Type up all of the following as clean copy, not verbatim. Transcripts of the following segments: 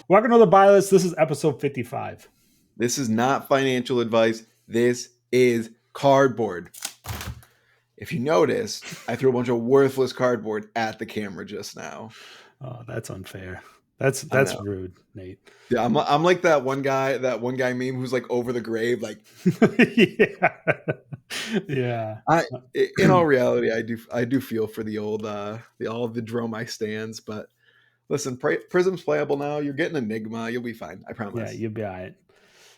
Welcome to the buy list. This is episode 55. This is not financial advice. This is cardboard. If you noticed, I threw a bunch of worthless cardboard at the camera just now. Oh, that's unfair. I That's know. rude, Nate. Yeah, I'm like that one guy meme who's like over the grave. Like, Yeah. Yeah. I, in all reality, I do feel for the old all of the Dromai stands. But listen, Prism's playable now. You're getting Enigma. You'll be fine. I Yeah, promise. you'll be all right.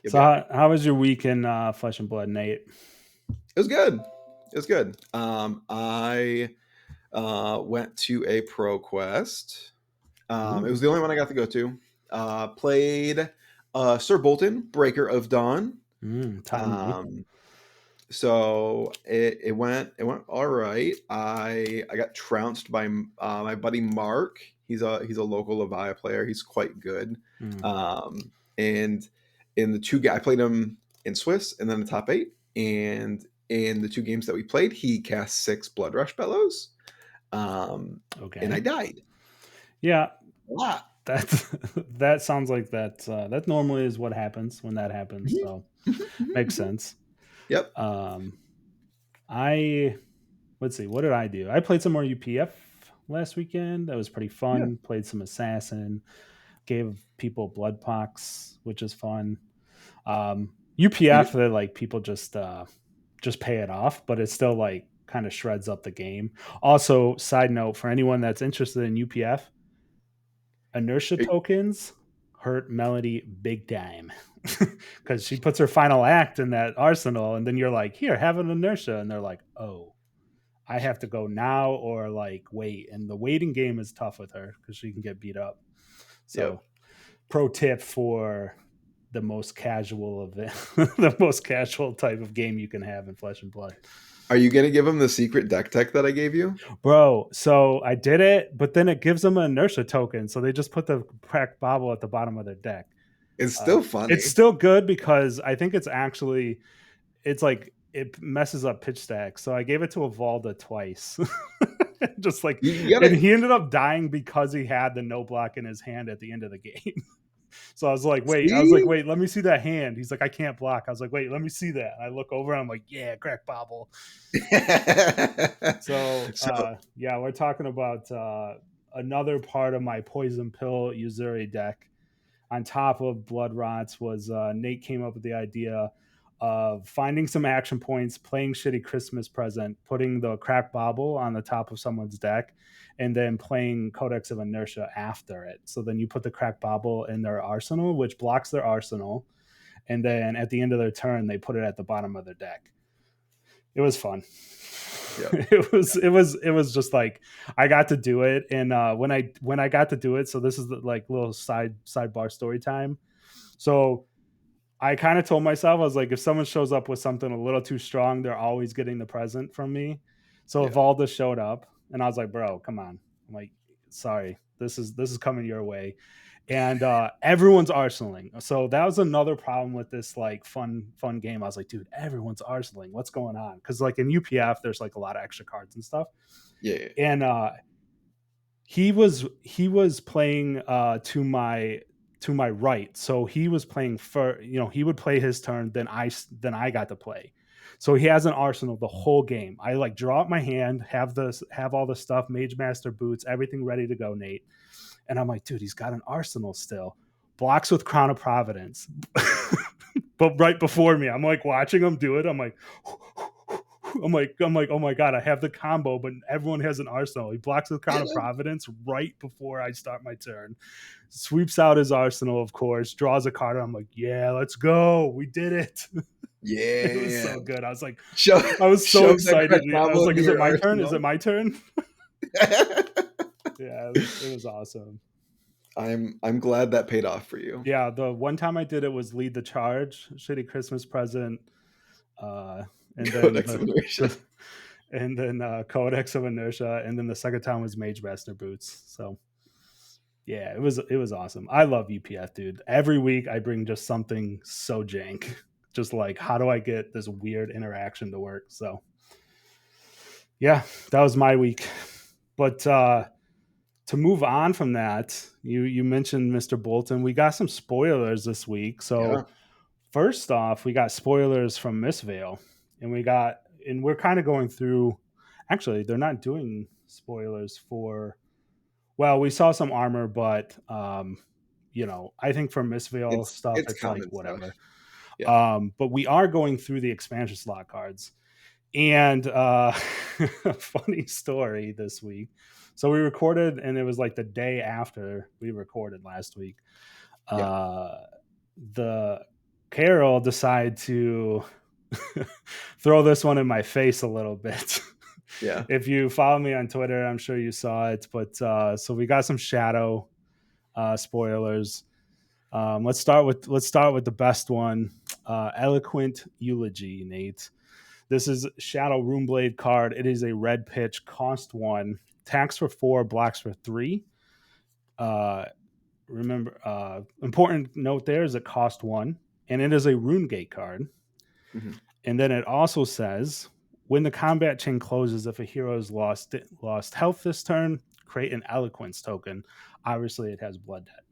You'll So be all right. how was your week in Flesh and Blood, Nate? It was good. It was good. I went to a Pro Quest. It was the only one I got to go to. Played Sir Bolton, Breaker of Dawn. Timely. So it went all right. I got trounced by my buddy Mark. He's a local Levi player. He's quite good. And in the I played him in Swiss and then the top 8. And in the 2 games that we played, he cast 6 Blood Rush Bellows. Okay. And I died. Yeah. A lot. That sounds like that normally is what happens when that happens. So makes sense. Yep. Let's see, what did I do? I played some more UPF last weekend. That was pretty fun. Yeah. Played some Assassin, gave people blood pox, which is fun. UPF, they're like people just pay it off, but it still like kind of shreds up the game. Also, side note for anyone that's interested in UPF, inertia tokens hurt Melody big time because she puts her final act in that arsenal, and then you're like, here, have an inertia, and they're like, oh, I have to go now or like wait, and the waiting game is tough with her because she can get beat up. So, pro tip for the most casual of it, the most casual type of game you can have in Flesh and Blood. Are you gonna give him the secret deck tech that I gave you, bro? So I did it, but then it gives them an inertia token, so they just put the cracked bobble at the bottom of their deck. It's still funny. It's still good because I think it's like it messes up pitch stack. So I gave it to Evalda twice. Just like, and he ended up dying because he had the no block in his hand at the end of the game. So I was like, wait, let me see that hand. He's like, I can't block. I was like, wait, let me see that. And I look over and I'm like, yeah, crack bobble. So yeah, we're talking about another part of my poison pill Uzuri deck. On top of blood rots was Nate came up with the idea of finding some action points, playing shitty Christmas present, putting the crack bobble on the top of someone's deck, and then playing Codex of Inertia after it. So then you put the crack bobble in their arsenal, which blocks their arsenal, and then at the end of their turn, they put it at the bottom of their deck. It was fun. Yep. It was just like I got to do it, and when I got to do it, so this is the, like little sidebar story time. So I kind of told myself, I was like, if someone shows up with something a little too strong, they're always getting the present from me. So Evalda showed up, and I was like, bro, come on. I'm like, sorry, this is coming your way. And everyone's arsenaling. So that was another problem with this like fun game. I was like, dude, everyone's arsenaling. What's going on? Because like in UPF, there's like a lot of extra cards and stuff. Yeah. And he was playing to my right. So he was playing for, he would play his turn, then I got to play. So he has an arsenal the whole game. I like draw up my hand, have all the stuff, Mage Master boots, everything ready to go, Nate. And I'm like, dude, he's got an arsenal still. Blocks with Crown of Providence. But right before me, I'm like watching him do it. I'm like, oh my God, I have the combo, but everyone has an arsenal. He blocks with Crown of Providence right before I start my turn. Sweeps out his arsenal, of course, draws a card. I'm like, yeah, let's go. We did it. Yeah. It was so good. I was like, I was so excited. I was like, is it my turn? Is it my turn? Yeah, it was awesome. I'm glad that paid off for you. Yeah, the one time I did it was lead the charge, shitty Christmas present, and then Codex of Inertia. And then Codex of Inertia, and then the second time was Mage Master boots. So yeah, it was awesome. I love UPF, dude. Every week I bring just something so jank, just like how do I get this weird interaction to work? So yeah, that was my week. But to move on from that, you mentioned Mr. Bolton. We got some spoilers this week. Yeah. So first off, we got spoilers from Miss Vale, and we're kind of going through. Actually, they're not doing spoilers for. Well, we saw some armor, but I think for Miss Vale stuff, It's it's like common stuff. whatever. Yeah. But we are going through the expansion slot cards. And funny story this week. So we recorded, and it was like the day after we recorded last week. Yeah. The Carol decided to throw this one in my face a little bit. Yeah. If you follow me on Twitter, I'm sure you saw it. But so we got some Shadow spoilers. Let's start with the best one. Eloquent Eulogy, Nate. This is Shadow Runeblade card. It is a red pitch, cost 1, tax for 4, blocks for 3. Remember, important note there is it cost 1, and it is a Rune Gate card. Mm-hmm. And then it also says, when the combat chain closes, if a hero has lost health this turn, create an Eloquence token. Obviously, it has Blood Debt.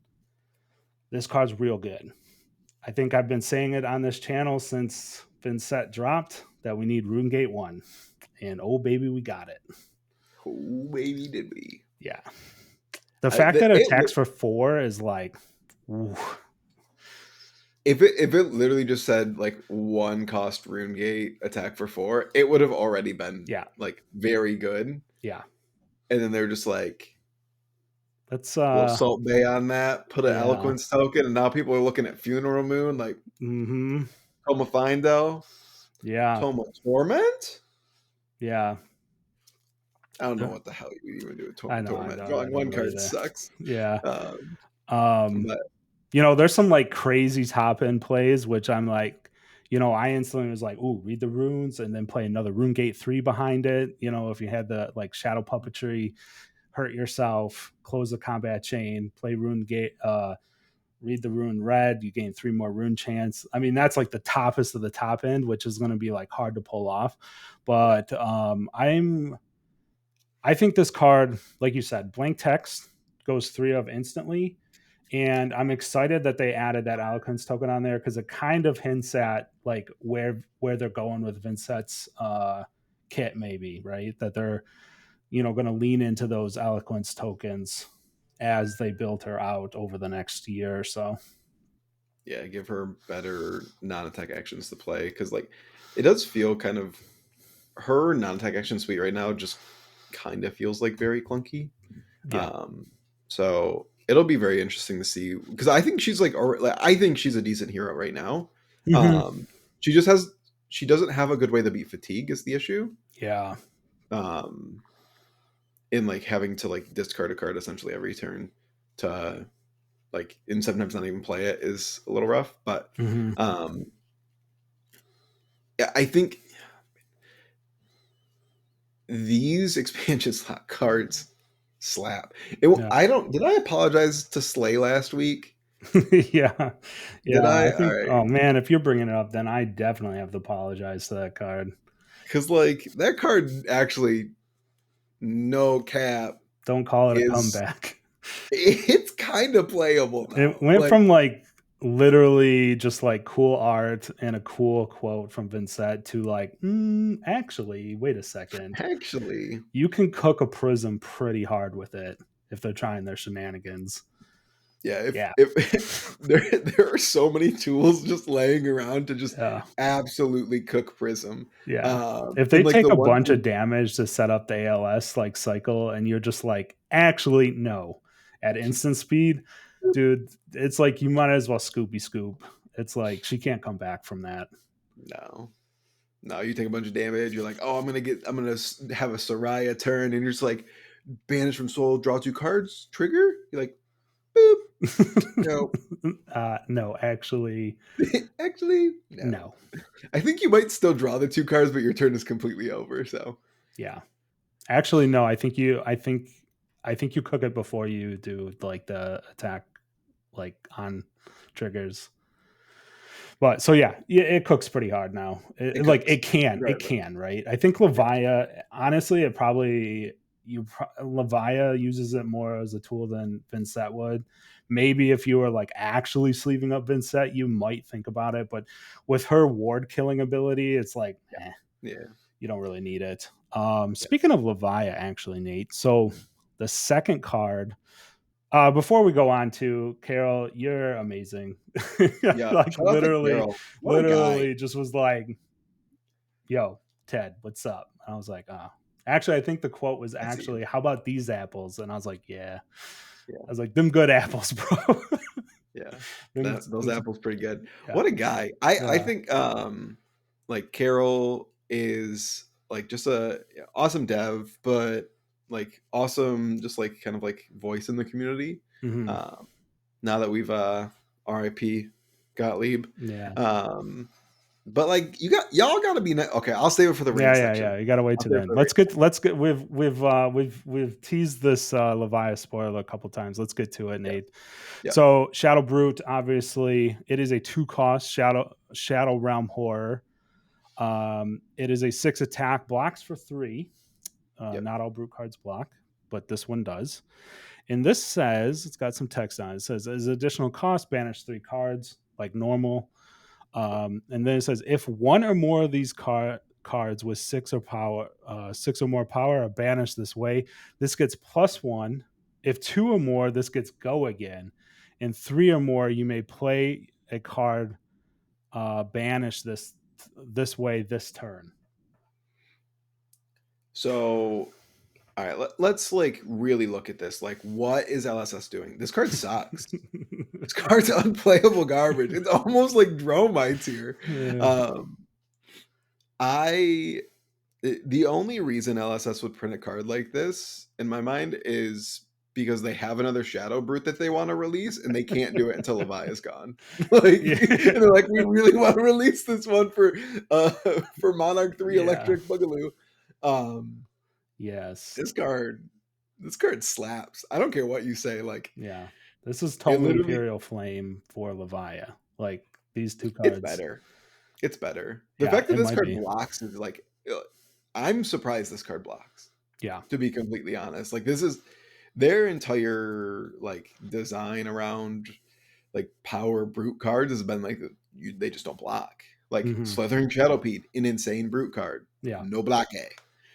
This card's real good. I think I've been saying it on this channel since Vincent dropped that we need Rune Gate 1. And oh, baby, we got it. Oh, baby, did we. Yeah. The fact that it attacks for 4 is like, ooh. If it literally just said like 1 cost Rune Gate, attack for 4, it would have already been like very good. Yeah. And then they're just like, let's a little Salt Bay on that, put an Eloquence token, and now people are looking at Funeral Moon like, Toma Findo, Toma Torment. Yeah. I don't know what the hell you even do with Toma I know, Torment. Drawing 1 card sucks. Yeah. But there's some like crazy top end plays, which I'm like, I instantly was like, ooh, read the runes and then play another Rune Gate 3 behind it. If you had the like Shadow Puppetry, hurt yourself, close the combat chain, play Rune Gate, read the Rune Red, you gain 3 more rune chance. I mean, that's like the toppest of the top end, which is going to be like hard to pull off. But I think this card, like you said, blank text goes 3 of instantly. And I'm excited that they added that Eloquence token on there because it kind of hints at like where they're going with Vincent's kit, maybe, right? That they're going to lean into those Eloquence tokens as they build her out over the next year or so. Yeah, give her better non-attack actions to play because like it does feel kind of her non-attack action suite right now just kind of feels like very clunky. Yeah. So it'll be very interesting to see because I think she's I think she's a decent hero right now. Mm-hmm. She doesn't have a good way to beat fatigue is the issue. Yeah. In like having to like discard a card essentially every turn to like and sometimes not even play it is a little rough. But I think these expansion slot cards slap. Did I apologize to Slay last week? Yeah. Did I? I think, right. Oh man, if you're bringing it up, then I definitely have to apologize to that card. Because like that card actually, no cap. Don't call it a comeback. It's kind of playable now. It went from like literally just like cool art and a cool quote from Vincent to like, actually, wait a second. Actually, you can cook a prism pretty hard with it if they're trying their shenanigans. Yeah, if there are so many tools just laying around to just absolutely cook prism. Yeah. If they take a bunch of damage to set up the ALS like cycle and you're just like, actually, no. At instant speed, dude, it's like you might as well scoopy scoop. It's like she can't come back from that. No, you take a bunch of damage. You're like, oh, I'm gonna have a Soraya turn, and you're just like, banish from soul, draw 2 cards, trigger. You're like, boop. No, actually, no. I think you might still draw the 2 cards, but your turn is completely over. So yeah, actually, no. I think you cook it before you do like the attack, like on triggers. But so yeah, it cooks pretty hard now. It can, right? I think Levia, honestly, it probably Levia uses it more as a tool than Vincent would. Maybe if you were like actually sleeving up Vincent, you might think about it. But with her ward killing ability, it's like, Yeah. you don't really need it. Yeah. Speaking of Levia, actually, Nate. So the second card. Before we go on to Carol, you're amazing. Yeah. Like Shout out to Carol. What a guy. literally just was like, yo, Ted, what's up? And I was like, oh. Actually, I think the quote was I see. actually, how about these apples? And I was like, yeah. Yeah. I was like, them good apples, bro. Yeah. them, Those apples pretty good. yeah. What a guy. I Yeah. think like Carol is like just a awesome dev, but like awesome just like kind of like voice in the community. Mm-hmm. Um now that we've RIP Gottlieb. Yeah. But like y'all gotta be okay, I'll save it for the rain section. You gotta wait I'll to save the it end. for the rain. Let's get we've teased this Leviathan spoiler a couple times. Let's get to it, Yeah. Nate. Yeah. So Shadow Brute, obviously, it is a 2-cost Shadow Realm Horror. It is a 6 attack, blocks for 3. Yep. Not all Brute cards block, but this one does. And this says, it's got some text on it. It says, as additional cost, banish 3 cards like normal. And then it says, if one or more of these cards with 6 or more power are banished this way, this gets +1. If 2 or more, this gets go again. And 3 or more, you may play a card banished this way this turn. So all right, let's like really look at this. Like, what is LSS doing? This card sucks. This card's unplayable garbage. It's almost like Dromites here. Yeah. The only reason LSS would print a card like this, in my mind, is because they have another Shadow Brute that they want to release, and they can't do it until Levi is gone. Like, Yeah. and they're like, we really want to release this one for Monarch 3 Yeah. Electric Boogaloo. Yes. This card slaps. I don't care what you say. Like, Yeah. This is total Imperial Flame for Levia. Like these 2 cards. it's better. It's better. The fact that this card blocks is like, I'm surprised this card blocks. Yeah. To be completely honest, like this is their entire like design around like power brute cards has been like they just don't block. Like Slithering Shadowpede, an insane brute card. Yeah. No block A.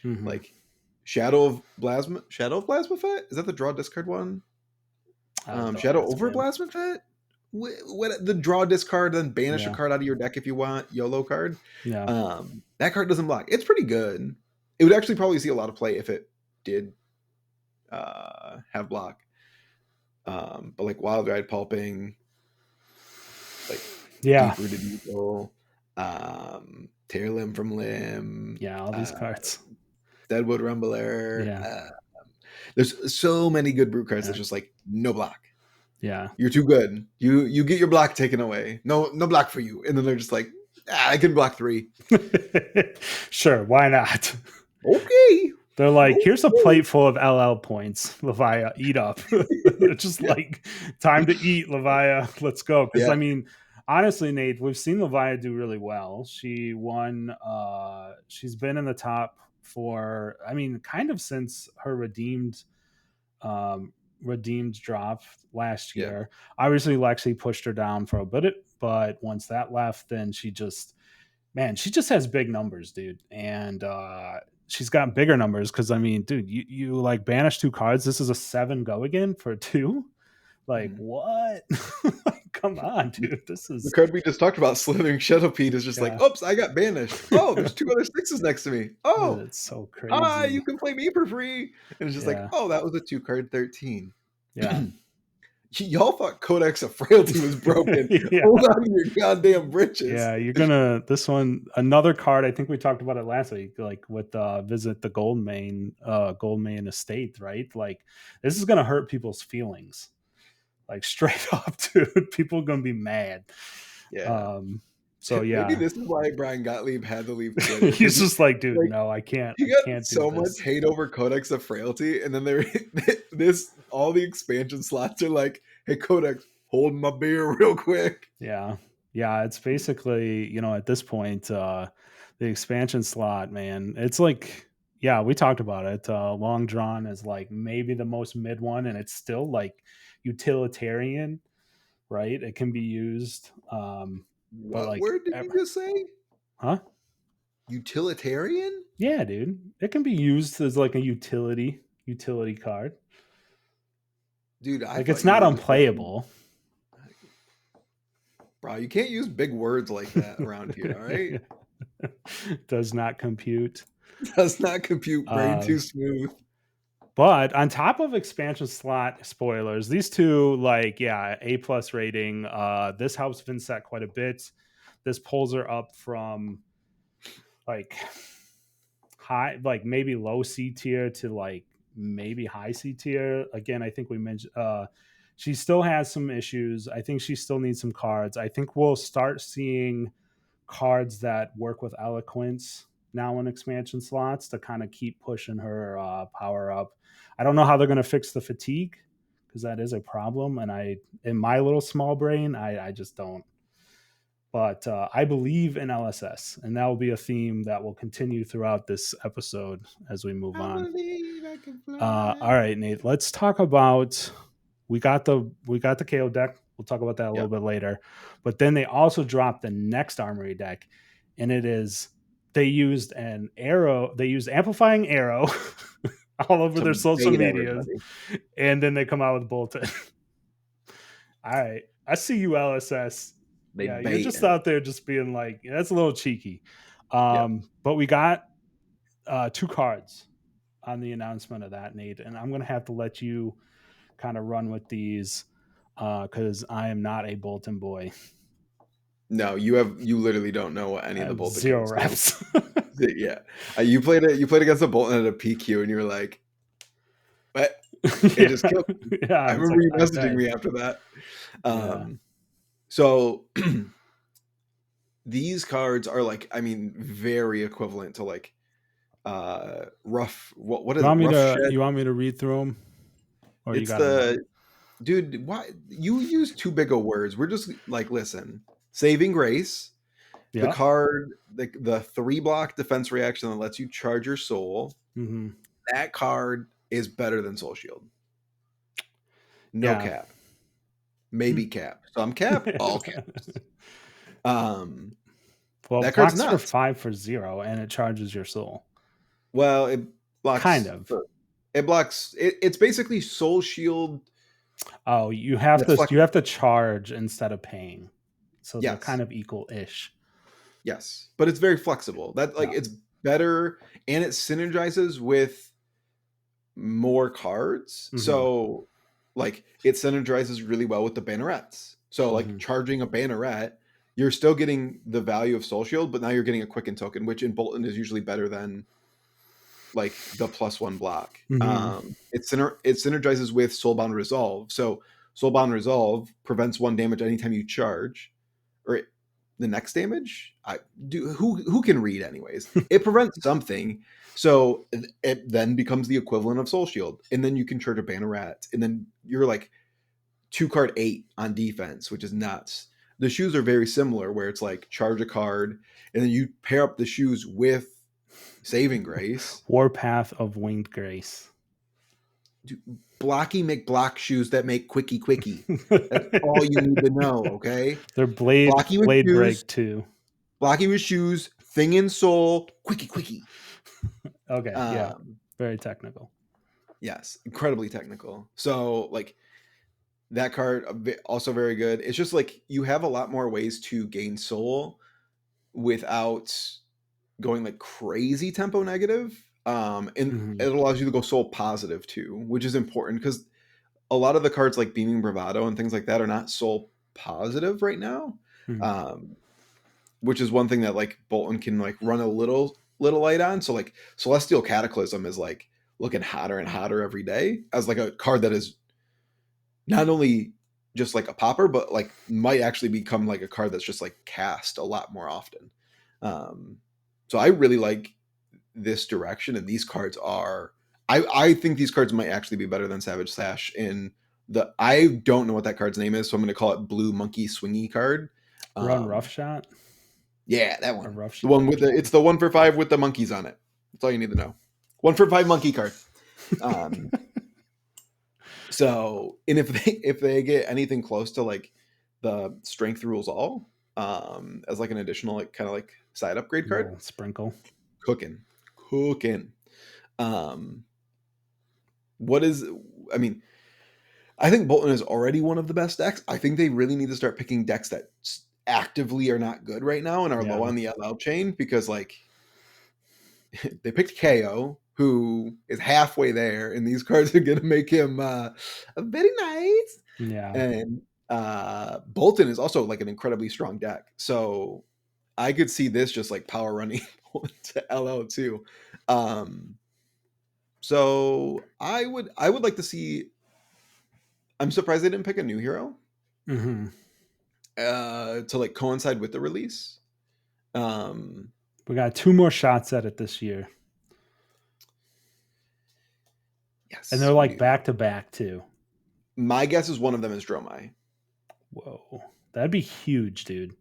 Like Shadow of Plasma Fet? Is that the draw discard one? Shadow over Plasma Fet? What the draw discard, then banish a card out of your deck if you want, YOLO card. Yeah. That card doesn't block. It's pretty good. It would actually probably see a lot of play if it did have block. But like Wild Ride Pulping, like Deep Rooted Evil, Tear Limb from Limb. Yeah, all these cards. Deadwood Rumbler. Yeah. There's so many good brute cards that's just like no block. Yeah. You're too good. You get your block taken away. No block for you. And then they're just like, I can block 3. Sure, why not? Okay. They're like, here's a plate full of LL points, Levia, eat up. Just like, time to eat, Levia. Let's go. Because I mean, honestly, Nate, we've seen Levia do really well. She won, she's been in the top for, I mean, kind of since her redeemed drop last year. Obviously, Lexi pushed her down for a bit, but once that left, then she just has big numbers, dude. And she's got bigger numbers because, I mean, dude, you like banish 2 cards. This is a 7 go again for 2. Like, what? Come on, dude. This is the card we just talked about, Slithering Shadowpede, is just like, oops, I got banished. Oh, there's 2 other 6s next to me. Oh, it's so crazy. You can play me for free. And it's just like, oh, that was a 2-card 13. Yeah. Y'all thought Codex of Frailty was broken. Hold on to your goddamn britches. Yeah, you're gonna this one, another card. I think we talked about it last week, like with Visit the Goldmane Estate, right? Like this is gonna hurt people's feelings. Like straight up, dude. People are gonna be mad. Yeah. So yeah. Maybe this is why Brian Gottlieb had to leave Twitter. He's just like, dude, no, I can't. He got so much hate over Codex of Frailty, and then all the expansion slots are like, hey, Codex, hold my beer real quick. Yeah. It's basically, at this point, the expansion slot, man. It's like, Yeah, we talked about it. Long Drawn is like maybe the most mid one, and it's still like utilitarian, right? It can be used, but What like, word did you just say? huh? Utilitarian? Yeah, dude, it can be used as like a utility card. Dude, I Like, it's thought you not were just saying, unplayable. bro, you can't use big words like that around here, all right? Does not compute. Does not compute, brain Uh, too smooth. but on top of expansion slot spoilers, these two, like, yeah, A plus rating. This helps Vincent quite a bit. This pulls her up from like high, like maybe low C tier to like maybe high C tier. Again, I think we mentioned she still has some issues. I think she still needs some cards. I think we'll start seeing cards that work with eloquence now in expansion slots to kind of keep pushing her power up. I don't know how they're going to fix the fatigue because that is a problem, and I, in my little small brain, I just don't. But I believe in LSS, and that will be a theme that will continue throughout this episode as we move I on. believe I can fly. All right, Nate. Let's talk about we got the KO deck. We'll talk about that a little Yep. bit later. But then they also dropped the next Armory deck, and it is they used an arrow. They used amplifying arrow all over To their social bait medias, everybody. and then they come out with Bolton. All right, I see you, LSS. They Yeah, you're bait just him. out there just being like, yeah, that's a little cheeky. Yep. But we got two cards on the announcement of that, Nate, and I'm gonna have to let you kind of run with these because I am not a Bolton boy. No, you literally don't know what any I of the have Bolton zero cards do. reps. Yeah. You played against a Bolton at a PQ and you were like, what? It Yeah, just killed me. I yeah. It's remember like you I'm messaging dead. me after that. Yeah, So these cards are like, I mean, very equivalent to like rough what you is it? want me Rough to shed. you want me to read through them, or you It's got enough? the dude, why you use too big of words? We're just like, listen, saving grace, the Yeah. card, the 3 block defense reaction that lets you charge your soul. Hmm. That card is better than Soul Shield. No Yeah. cap. Maybe cap. Some cap, all caps. Um Well, that card's blocks for nuts. 5 for 0, and it charges your soul. Well, it Kind blocks of. it's basically Soul Shield Oh, you have that's to you flexible. have to charge instead of paying, so they're kind Yes. of equal-ish. Yes. But it's very flexible. That like Yeah. it's better and it synergizes with more cards. Hmm. So like it synergizes really well with the bannerets. So like Hmm. charging a banneret, you're still getting the value of Soul Shield, but now you're getting a quicken token, which in Bolton is usually better than like the +1 block. Hmm. It synergizes with Soulbound Resolve. So Soulbound Resolve prevents 1 damage anytime you charge, or the next damage. I do who can read anyways. It prevents something, so it then becomes the equivalent of Soul Shield, and then you can charge a Banneret, and then you're like 2 card 8 on defense, which is nuts. The shoes are very similar, where it's like charge a card, and then you pair up the shoes with Saving Grace. Warpath of Winged Grace. Blocky McBlock shoes that make quickie. That's all you need to know, okay? They're blade Blocky with blade shoes, break too. Blocky with shoes, thing in soul, quickie. Okay, yeah, Um, very technical. yes, incredibly technical. So like that card also very good. It's just like you have a lot more ways to gain soul without going like crazy tempo negative. And Hmm. it allows you to go soul positive too, which is important because a lot of the cards like Beaming Bravado and things like that are not soul positive right now. Hmm. Um, which is one thing that like Bolton can like run a little light on. So like Celestial Cataclysm is like looking hotter and hotter every day as like a card that is not only just like a popper, but like might actually become like a card that's just like cast a lot more often. Um, so I really like this direction, and these cards are. I think these cards might actually be better than Savage Sash in the. I don't know what that card's name is, so I'm going to call it Blue Monkey Swingy card. Run rough Um, shot yeah, that or one. rough The one rough with the shot. it's the 1 for 5 with the monkeys on it. That's all you need to know. 1 for 5 monkey card. So, and if they get anything close to like the strength rules all, as like an additional like kind of like side upgrade card, Little sprinkle. cooking. Um, what is? I mean, I think Bolton is already one of the best decks. I think they really need to start picking decks that actively are not good right now and are low Yeah. on the LL chain, because like they picked Kayo, who is halfway there, and these cards are going to make him very nice. Yeah. And Bolton is also like an incredibly strong deck, so I could see this just like power running to LL too. So I would like to see. I'm surprised they didn't pick a new hero Mm-hmm. to like coincide with the release. We got 2 more shots at it this year. And they're Yes, we like do. back to back too. My guess is one of them is Dromai. Whoa. That'd be huge, dude.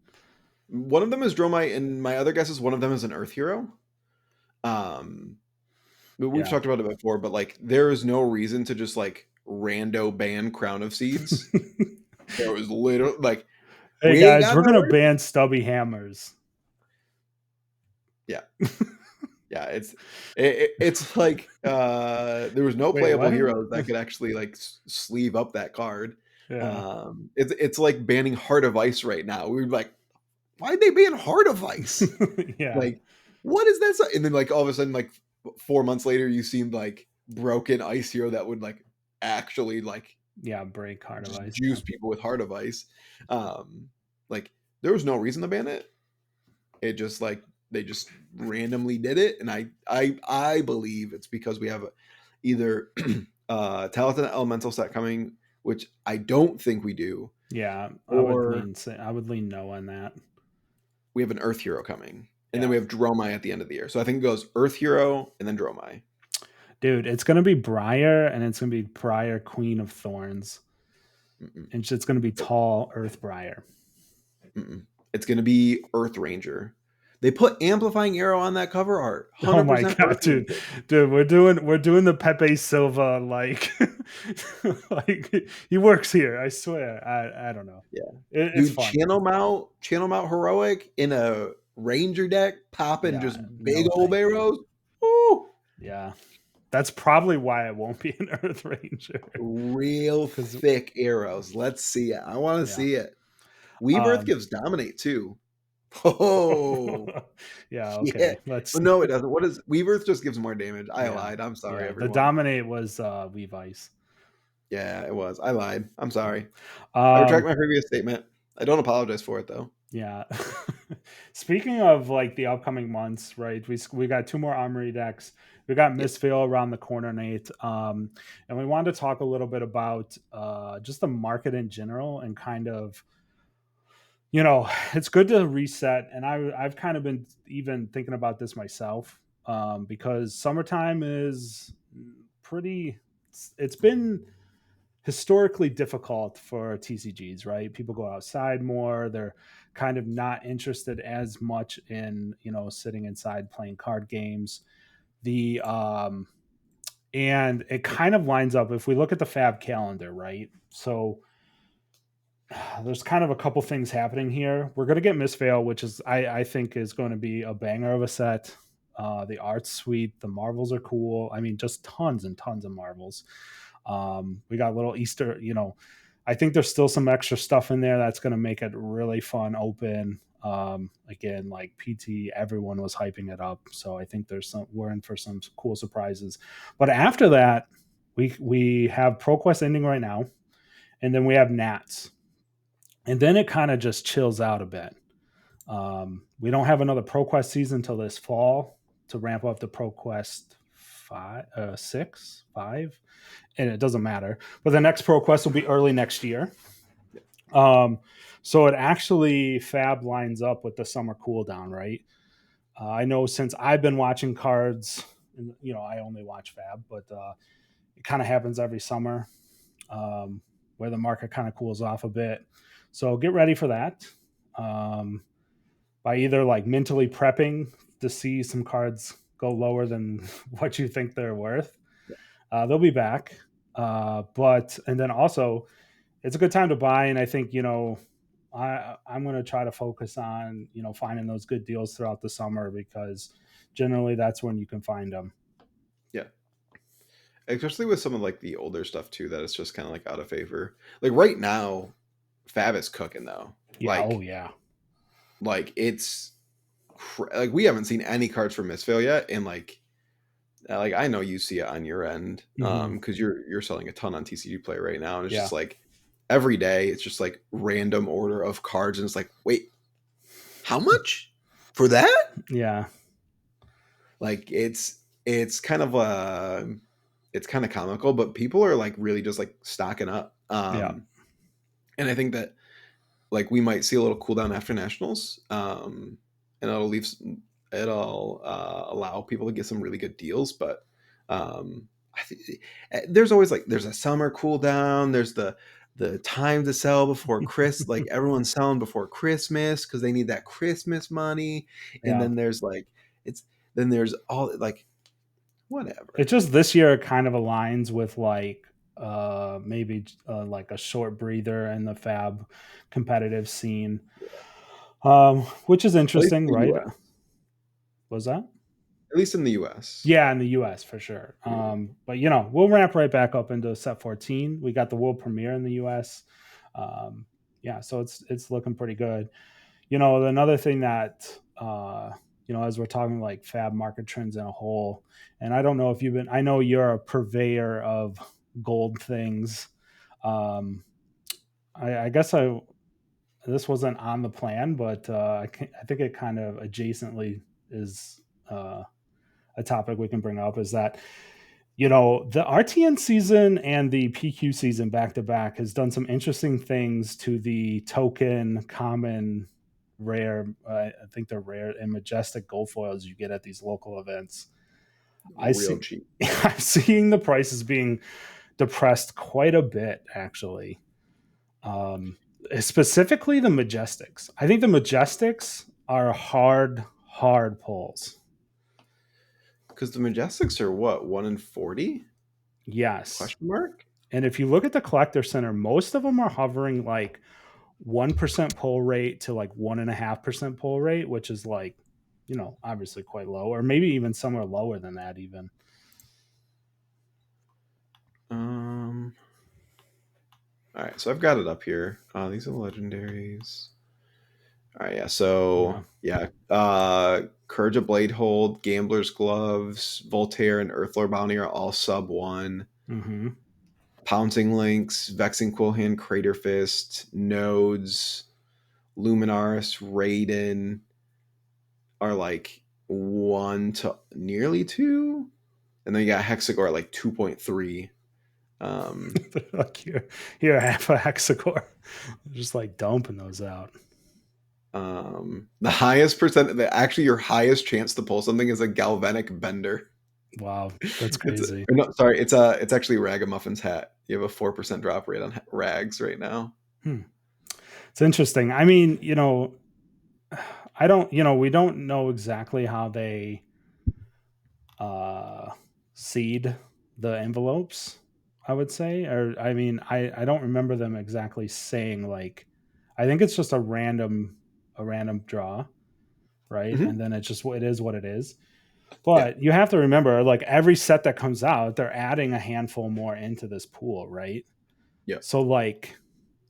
One of them is Dromai, and my other guess is one of them is an Earth hero. We've Yeah. talked about it before, but like there is no reason to just like rando ban Crown of Seeds. There was literally like, Hey we ain't guys, got we're no gonna Earth. ban stubby hammers. Yeah. Yeah, it's like there was no Wait, playable what? heroes that could actually like sleeve up that card. Yeah. It's like banning Heart of Ice right now. We were like, why'd they ban Heart of Ice? Yeah. Like, what is that? And then like all of a sudden, like 4 months later, you seemed like broken ice hero that would like actually like Yeah, break Heart of just Ice. juice people with Heart of Ice. Like there was no reason to ban it. It just like they just randomly did it, and I believe it's because we have either Talented Elemental set coming, which I don't think we do, Yeah, or I would lean no on that. we have an Earth hero coming, and then Yeah. we have Dromai at the end of the year. So I think it goes Earth hero and then Dromai. Dude, it's gonna be Briar, and it's gonna be Briar Queen of Thorns. Mm-mm. And it's gonna be tall Earth Briar. Mm-mm. It's going to be Earth Ranger. They put amplifying arrow on that cover art. 100% Oh my god, Earth dude. Ranger. Dude, we're doing the Pepe Silva like like he works here, I swear. I don't know. Yeah, It's dude. fun. Channel Mount Heroic in a Ranger deck, popping Yeah, just big no old thank you. arrows. Woo! Yeah. That's probably why it won't be an Earth Ranger. Real thick arrows. Let's see it. I want to Yeah. see it. Weave Earth gives Dominate too. Oh, yeah, yeah. okay. Let's But no, it doesn't. What is Weave Earth just gives more damage. I yeah. lied. I'm sorry, Yeah, the everyone. Dominate was Weave Ice. Yeah, it was. I lied. I'm sorry. I retract my previous statement. I don't apologize for it though. Yeah. Speaking of like the upcoming months, right? We got 2 more Armory decks. We got Yep. Misvale around the corner, Nate. And we wanted to talk a little bit about just the market in general and kind of, you know, it's good to reset. And I've kind of been even thinking about this myself because summertime is pretty. It's been historically difficult for TCGs, right? People go outside more. They're kind of not interested as much in, you know, sitting inside playing card games. The and it kind of lines up if we look at the Fab calendar, right? So there's kind of a couple things happening here. We're going to get Misvale, which is I think is going to be a banger of a set. The art's sweet. The Marvels are cool. I mean, just tons and tons of Marvels. We got little Easter, you know, I think there's still some extra stuff in there that's going to make it really fun open. Again, like PT, everyone was hyping it up. So I think we're in for some cool surprises. But after that, we have ProQuest ending right now. And then we have Nats. And then it kind of just chills out a bit. We don't have another ProQuest season until this fall to ramp up the ProQuest 5, and it doesn't matter. But the next ProQuest will be early next year. So it actually Fab lines up with the summer cooldown, right? I know since I've been watching cards, and, you know, I only watch Fab, but it kind of happens every summer where the market kind of cools off a bit. So get ready for that by either like mentally prepping to see some cards go lower than what you think they're worth. They'll be back. But and then also it's a good time to buy. And I think, I'm going to try to focus on, finding those good deals throughout the summer because generally that's when you can find them. Yeah. Especially with some of like the older stuff too, that it's just kind of like out of favor. Like right now, Fab is cooking though. Yeah. Oh yeah. Like it's like we haven't seen any cards for Misfail yet, and like I know you see it on your end, Mm-hmm. because you're selling a ton on TCG Play right now, and it's Yeah. just like every day it's just like random order of cards, and it's like, wait, how much for that? Yeah. Like it's kind of it's kind of comical, but people are like really just like stocking up. Yeah. And I think that like we might see a little cool down after nationals, and it'll allow people to get some really good deals. But I think there's always like there's a summer cool down. There's the time to sell before Chris. Like everyone's selling before Christmas because they need that Christmas money. And Yeah. then there's like it's then there's all like It whatever. just this year kind of aligns with like maybe like a short breather in the fab competitive scene, which is At least interesting, in the right? U.S. Was that? At least in the U.S. Yeah, in the US for sure. But we'll ramp right back up into set 14. We got the world premiere in the US. Um, yeah, so it's looking pretty good. Another thing that as we're talking like fab market trends in a whole, and I don't know if I know you're a purveyor of gold things. Um, I guess this wasn't on the plan, but I think it kind of adjacently is a topic we can bring up is that the RTN season and the PQ season back to back has done some interesting things to the token, common, rare. I think they're rare and majestic gold foils you get at these local events. I Real see. cheap. I'm seeing the prices being depressed quite a bit, actually. Um, Specifically the majestics. I think the majestics are hard pulls. Because the Majestics are what, 1 in 40? Yes. Question mark? And if you look at the collector center, most of them are hovering like 1% pull rate to like 1.5% pull rate, which is like, obviously quite low, or maybe even somewhere lower than that, even. Um. All right, so I've got it up here. These are the legendaries. All right, yeah. So Yeah. yeah, Courage of Bladehold, Gambler's Gloves, Voltaire, and Earthlore Bounty are all sub 1. Mm-hmm. Pouncing Links, Vexing Quillhand, Crater Fist, Nodes, Luminaris, Raiden are like 1 to nearly 2, and then you got Hexagore at like 2.3. Like here, half a hexacore. Just like dumping those out. The highest percent, actually your highest chance to pull something is a Galvanic Bender. Wow, that's It's crazy. no, sorry, it's actually Ragamuffin's hat. You have a 4% drop rate on rags right now. It's interesting. I mean, I don't, we don't know exactly how they uh, seed the envelopes, I would say. Or, I mean, I don't remember them exactly saying like, I think it's just a random draw, right? Mm-hmm. And then it is what it is. Yeah, But you have to remember, like every set that comes out, they're adding a handful more into this pool, right? yeah. So like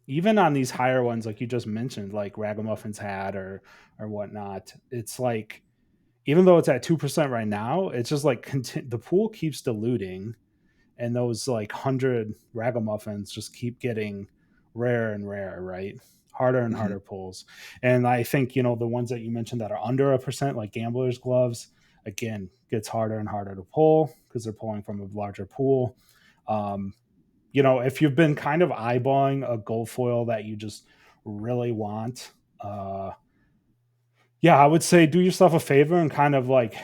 even on these higher ones, like you just mentioned, like Ragamuffin's hat or whatnot, it's like even though it's at 2% right now, it's just like the pool keeps diluting, and those like 100 Ragamuffins just keep getting rarer and rarer, right? Harder and Mm-hmm. harder pulls. And I think, the ones that you mentioned that are under 1%, like Gambler's Gloves, again, gets harder and harder to pull because they're pulling from a larger pool. Um, if you've been kind of eyeballing a gold foil that you just really want, yeah, I would say do yourself a favor and kind of like,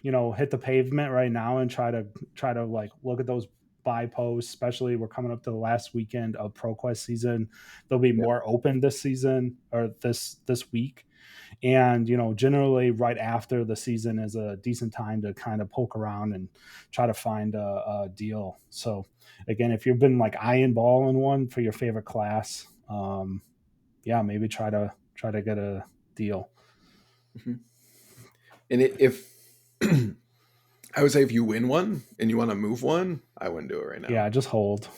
hit the pavement right now and try to like look at those buy posts. Especially we're coming up to the last weekend of ProQuest season. There'll be Yeah. more open this season or this week. And, generally right after the season is a decent time to kind of poke around and try to find a deal. So again, if you've been like eyeing ball in one for your favorite class, yeah, maybe try to get a deal. Mhm. And if I would say if you win one and you want to move one, I wouldn't do it right now. Yeah, just hold.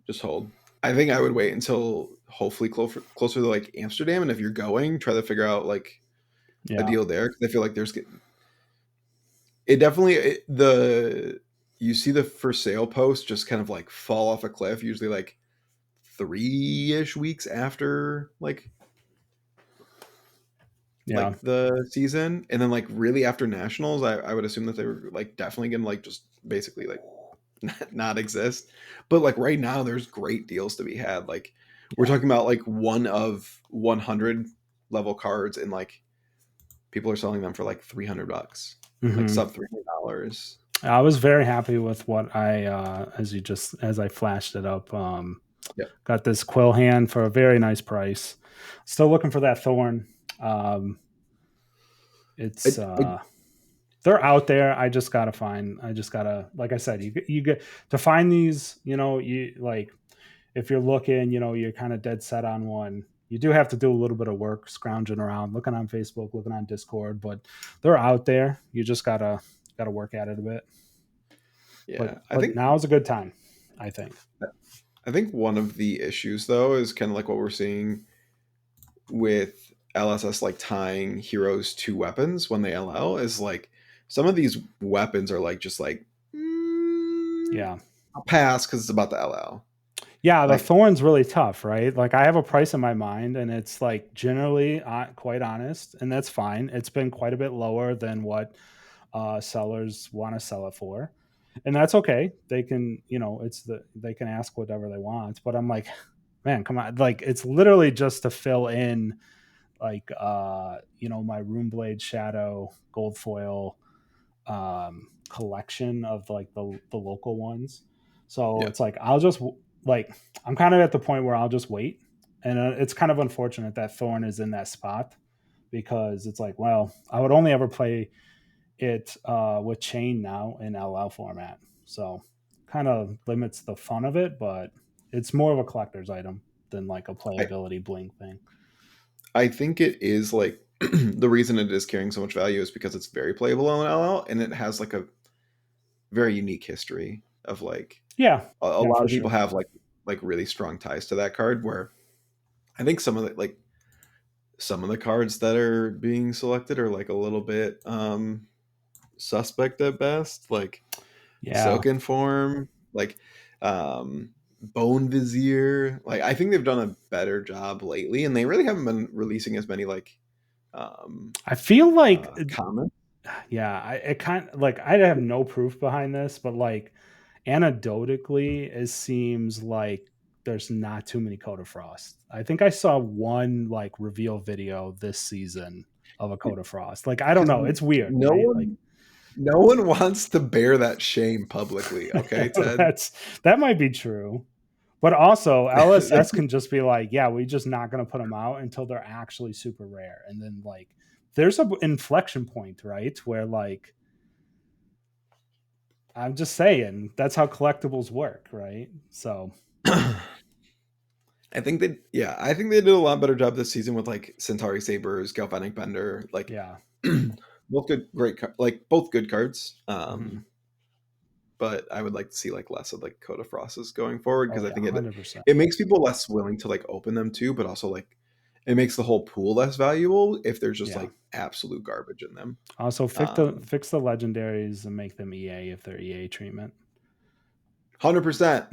Just hold. I think I would wait until hopefully closer to like Amsterdam, and if you're going, try to figure out like a Yeah. deal there because I feel like there's it definitely the you see the for sale post just kind of like fall off a cliff usually like 3-ish weeks after Yeah. the season, and then like really after nationals I would assume that they were like definitely gonna like just basically like not exist. But like right now there's great deals to be had. Like we're Yeah. talking about like one of 100 level cards, and like people are selling them for like $300, like Hmm. sub $300. I was very happy with what as I flashed it up. Yeah. Got this quill hand for a very nice price. Still looking for that thorn. Um, it's I they're out there. I just gotta, like I said, you get to find these, you like, if you're looking, you're kind of dead set on one. You do have to do a little bit of work scrounging around, looking on Facebook, looking on Discord, but they're out there. You just gotta work at it a bit. But yeah, but now's a good time, I think. I think one of the issues though is kind of like what we're seeing with LSS like tying heroes to weapons when they LL is like some of these weapons are like just like Yeah. I'll pass because it's about the LL. Yeah, the Like thorn's really tough, right? Like I have a price in my mind and it's like generally quite honest, and that's fine. It's been quite a bit lower than what sellers want to sell it for. And that's okay. They can, they can ask whatever they want, but I'm like, man, come on. Like it's literally just to fill in like my Room Blade Shadow gold foil collection of like the local ones. So yeah, it's like like I'm kind of at the point where I'll just wait, and it's kind of unfortunate that Thorn is in that spot because it's like, well, I would only ever play it with chain now in LL format, so kind of limits the fun of it, but it's more of a collector's item than like a I playability bling thing. I think it is like the reason it is carrying so much value is because it's very playable on LL and it has like a very unique history of like Yeah, a yeah, lot for of people sure. have like really strong ties to that card where I think some of the cards that are being selected are like a little bit suspect at best, like Yeah, Silken Form, like Bone Vizier. Like I think they've done a better job lately, and they really haven't been releasing as many like um I feel like common. yeah, it kind of like I have no proof behind this, but like anecdotally, it seems like there's not too many Coda Frost. I think I saw one like reveal video this season of a Coda Frost. Like I don't Because know, it's weird, no right? Like one no one wants to bear that shame publicly, okay, Ted? that's that might be true. But also LSS can just be like, yeah, we're just not going to put them out until they're actually super rare. And then like there's a inflection point, right? Where like I'm just saying that's how collectibles work, right? So I think they did a lot better job this season with like Centauri Sabers, Galvanic Bender, like yeah. both like both good cards. Hmm. But I would like to see like less of like Coda Frosts going forward Oh because I yeah, think it 100%. it makes people less willing to like open them too, but also like it makes the whole pool less valuable if there's just Yeah. like absolute garbage in them. Also Um, fix the legendaries and make them EA if they're EA treatment. 100%.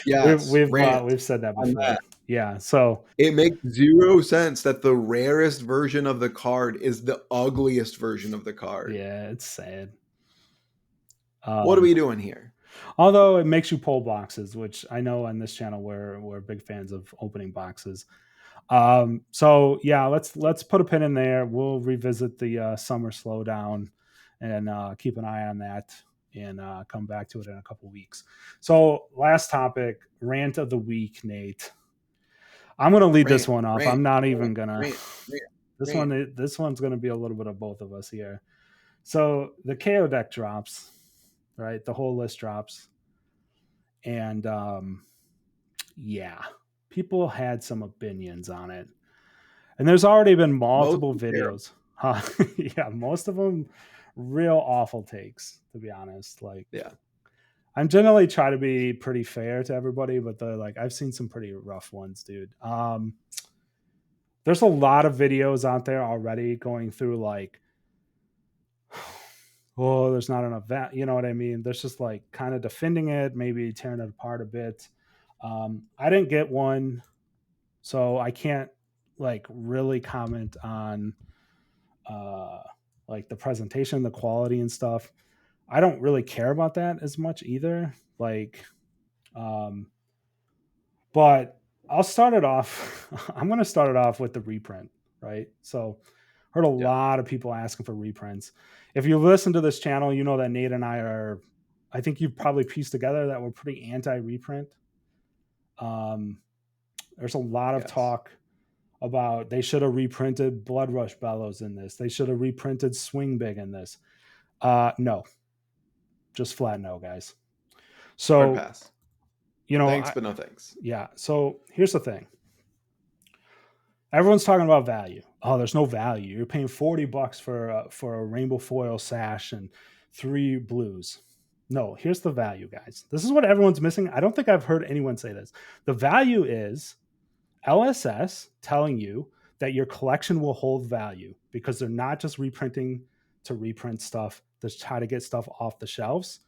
Yes, rant We've said that on before. that. Yeah. So It makes zero sense that the rarest version of the card is the ugliest version of the card. yeah, it's sad. What are Um we doing here? Although it makes you pull boxes, which I know on this channel we're big fans of opening boxes. So yeah, let's put a pin in there. We'll revisit the summer slowdown and keep an eye on that and come back to it in a couple weeks. So last topic, rant of the week, Nate. I'm gonna lead this Rant, one off. rant, I'm not rant, even gonna. rant, rant, This rant. one, this one's gonna be a little bit of both of us here. So the Kayo deck drops, right? The whole list drops, and yeah, people had some opinions on it, and there's already been multiple Mostly terrible. videos. Huh? Yeah, most of them real awful takes, to be honest. Like, Yeah. I'm generally try to be pretty fair to everybody, but I've seen some pretty rough ones, dude. There's a lot of videos out there already going through like, oh, there's not enough you know what I mean? There's just like kind of defending it, maybe tearing it apart a bit. I didn't get one, so I can't like really comment on uh like the presentation, the quality and stuff. I don't really care about that as much either. Like, um, but I'll start it off. I'm going to start it off with the reprint, right? So, heard a Yeah. lot of people asking for reprints. If you listen to this channel, you know that Nate and I are, I think you've probably pieced together that we're pretty anti reprint. Um, there's a lot of Yes. talk about they should have reprinted Blood Rush Bellows in this. They should have reprinted Swing Big in this. No, just flat no, guys. Hard So, pass. you know, Thanks, but no thanks. yeah. So here's the thing. Everyone's talking about value. Oh, there's no value. You're paying $40 for a rainbow foil sash and 3 blues. No, here's the value, guys. This is what everyone's missing. I don't think I've heard anyone say this. The value is LSS telling you that your collection will hold value because they're not just reprinting to reprint stuff to try to get stuff off the shelves,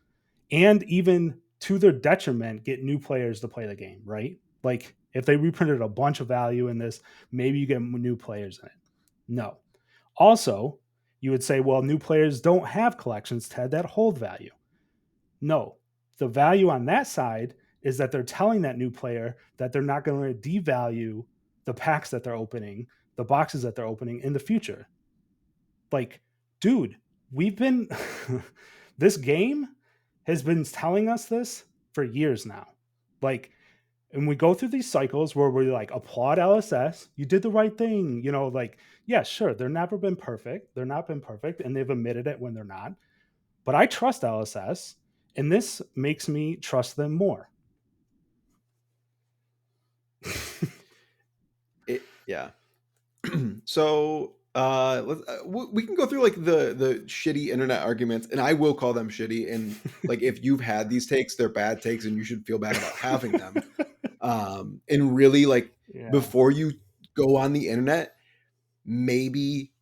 and even to their detriment, get new players to play the game, right? Like if they reprinted a bunch of value in this, maybe you get new players in it. No. Also, you would say, well, new players don't have collections, Ted, that hold value. No. The value on that side is that they're telling that new player that they're not going to devalue the packs that they're opening, the boxes that they're opening in the future. Like, dude, we've been this game has been telling us this for years now. Like, and we go through these cycles where we like applaud LSS, you did the right thing, you know, like, yeah, sure, they're never been perfect. They're not been perfect, and they've admitted it when they're not. But I trust LSS, and this makes me trust them more. Yeah. So we can go through like the shitty internet arguments, and I will call them shitty. And like if you've had these takes, they're bad takes, and you should feel bad about having them. And really, like Yeah. before you go on the internet, maybe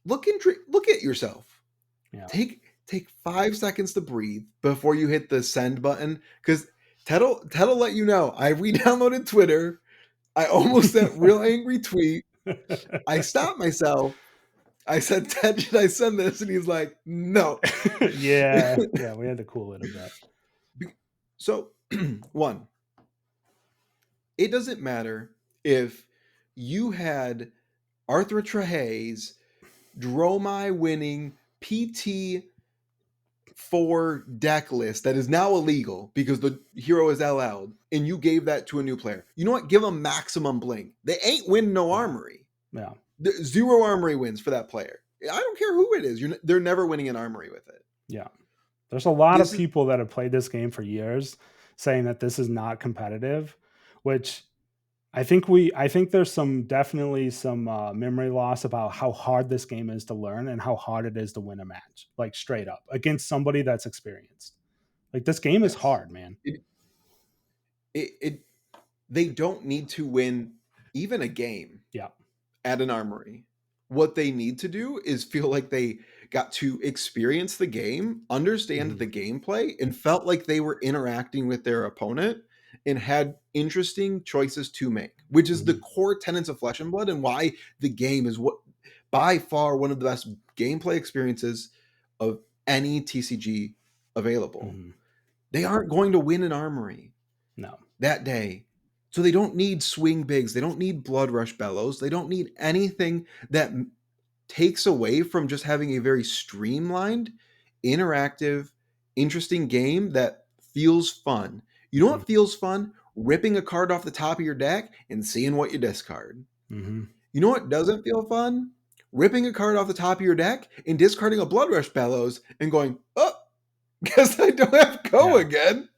look at yourself. Yeah. Take 5 seconds to breathe before you hit the send button, because Ted'll let you know. I re-downloaded Twitter. I almost sent real angry tweet. I stopped myself. I said, Ted, should I send this? And he's like, no. Yeah. Yeah. We had to cool it a bit. So, one, it doesn't matter if you had Arthur Trehayes, Dromai winning PT4 deck list that is now illegal because the hero is LL'd, and you gave that to a new player. You know what? Give them maximum bling. They ain't winning no armory. Yeah. 0 armory wins for that player. I don't care who it is. They're never winning an armory with it. Yeah. There's a lot of This is people that have played this game for years saying that this is not competitive, which I think there's definitely some memory loss about how hard this game is to learn and how hard it is to win a match, like straight up against somebody that's experienced. Like this game is yes. hard, man. It they don't need to win even a game. Yeah. At an armory. What they need to do is feel like they got to experience the game, understand the gameplay, and felt like they were interacting with their opponent and had interesting choices to make, which is the core tenets of Flesh and Blood, and why the game is what by far one of the best gameplay experiences of any TCG available. They aren't going to win an armory No. that day. So they don't need swing bigs. They don't need blood rush bellows. They don't need anything that takes away from just having a very streamlined, interactive, interesting game that feels fun. You know what feels fun? ripping a card off the top of your deck and seeing what you discard. Mm-hmm. You know what doesn't feel fun? Ripping a card off the top of your deck and discarding a Blood Rush Bellows and going, oh, guess I don't have Go again.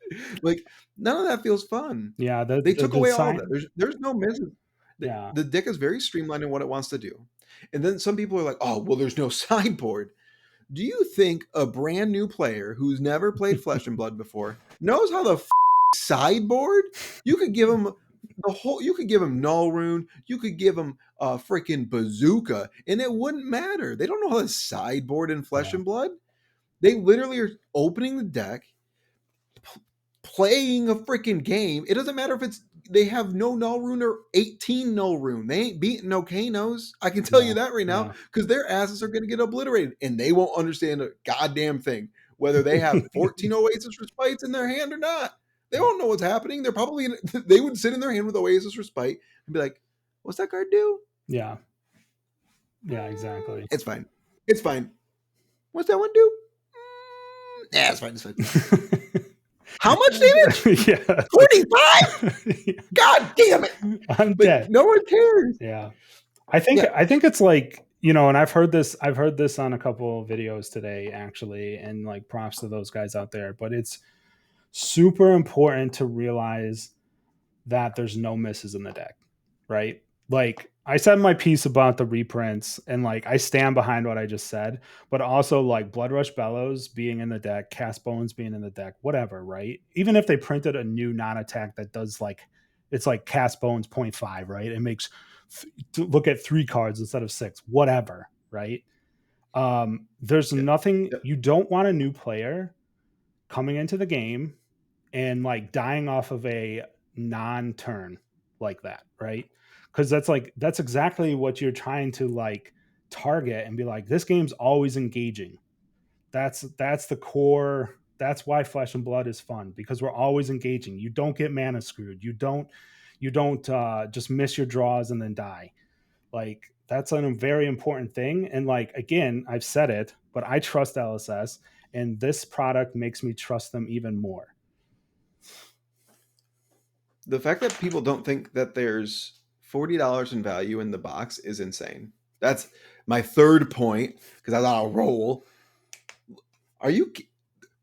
Like, none of that feels fun. Yeah, They took away all of design. that. There's no misses. Yeah. The deck is very streamlined in what it wants to do. And then some people are like, oh, well, there's no sideboard. Do you think a brand new player who's never played Flesh and Blood before knows how the sideboard? You could give them you could give them Null Rune, you could give them a freaking Bazooka, and it wouldn't matter. They don't know how to sideboard in Flesh and Blood. They literally are opening the deck, playing a freaking game. It doesn't matter if they have no Null Rune or 18 Null Rune. They ain't beating no Kanos. I can tell you that right now, because their asses are going to get obliterated, and they won't understand a goddamn thing, whether they have 14 Oasis Respites in their hand or not. They won't know what's happening. They're probably they would sit in their hand with Oasis Respite and be like, what's that card do? Yeah. Yeah, exactly. It's fine. It's fine. What's that one do? Yeah, it's fine. It's fine. How much damage? Yeah. 45? God damn it. I'm dead. No one cares. Yeah. I think it's like, you know, and I've heard this on a couple of videos today, actually, and like props to those guys out there, but it's super important to realize that there's no misses in the deck, right? Like, I said my piece about the reprints, and like I stand behind what I just said, but also like Blood Rush Bellows being in the deck, Cast Bones being in the deck, whatever, right? Even if they printed a new non-attack that does like, it's like Cast Bones 0.5, right? It makes look at 3 cards instead of 6, whatever, right? There's nothing, you don't want a new player coming into the game and like dying off of a non-turn like that, right? Because that's exactly what you're trying to like target and be like, this game's always engaging. That's the core. That's why Flesh and Blood is fun, because we're always engaging. You don't get mana screwed. You don't just miss your draws and then die. Like, that's a very important thing. And like, again, I've said it, but I trust LSS, and this product makes me trust them even more. The fact that people don't think that there's $40 in value in the box is insane. That's my third point, because I was on a roll.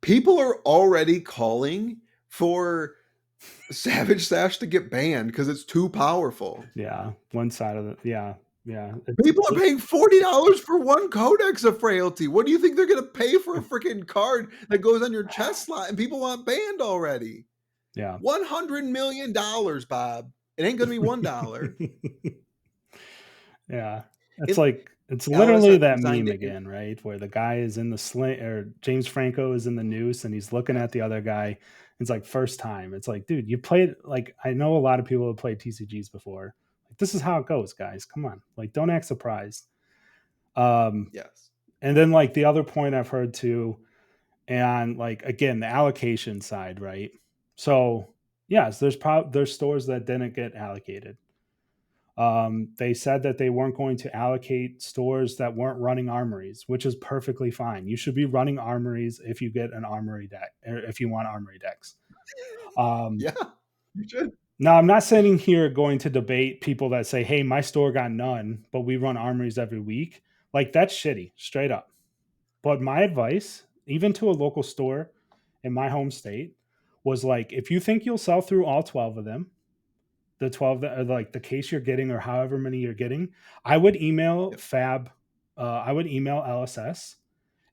People are already calling for Savage Sash to get banned because it's too powerful. Yeah, one side of it. Yeah. People are paying $40 for one Codex of Frailty. What do you think they're going to pay for a freaking card that goes on your chest slot and people want banned already? Yeah. $100 million, Bob. It ain't going to be $1. Yeah. It's literally that meme again, right? Where the guy is in the sling, or James Franco is in the noose and he's looking at the other guy. It's like, first time. It's like, dude, you played, like, I know a lot of people have played TCGs before. Like, this is how it goes, guys. Come on. Like, don't act surprised. Yes. And then like the other point I've heard too, and like, again, the allocation side, right? So yes, there's stores that didn't get allocated. They said that they weren't going to allocate stores that weren't running armories, which is perfectly fine. You should be running armories if you get an armory deck, or if you want armory decks. Yeah, you should. Now, I'm not sitting here going to debate people that say, hey, my store got none, but we run armories every week. Like, that's shitty, straight up. But my advice, even to a local store in my home state, was like, if you think you'll sell through all 12 of them, the 12 that are like the case you're getting, or however many you're getting, I would email I would email LSS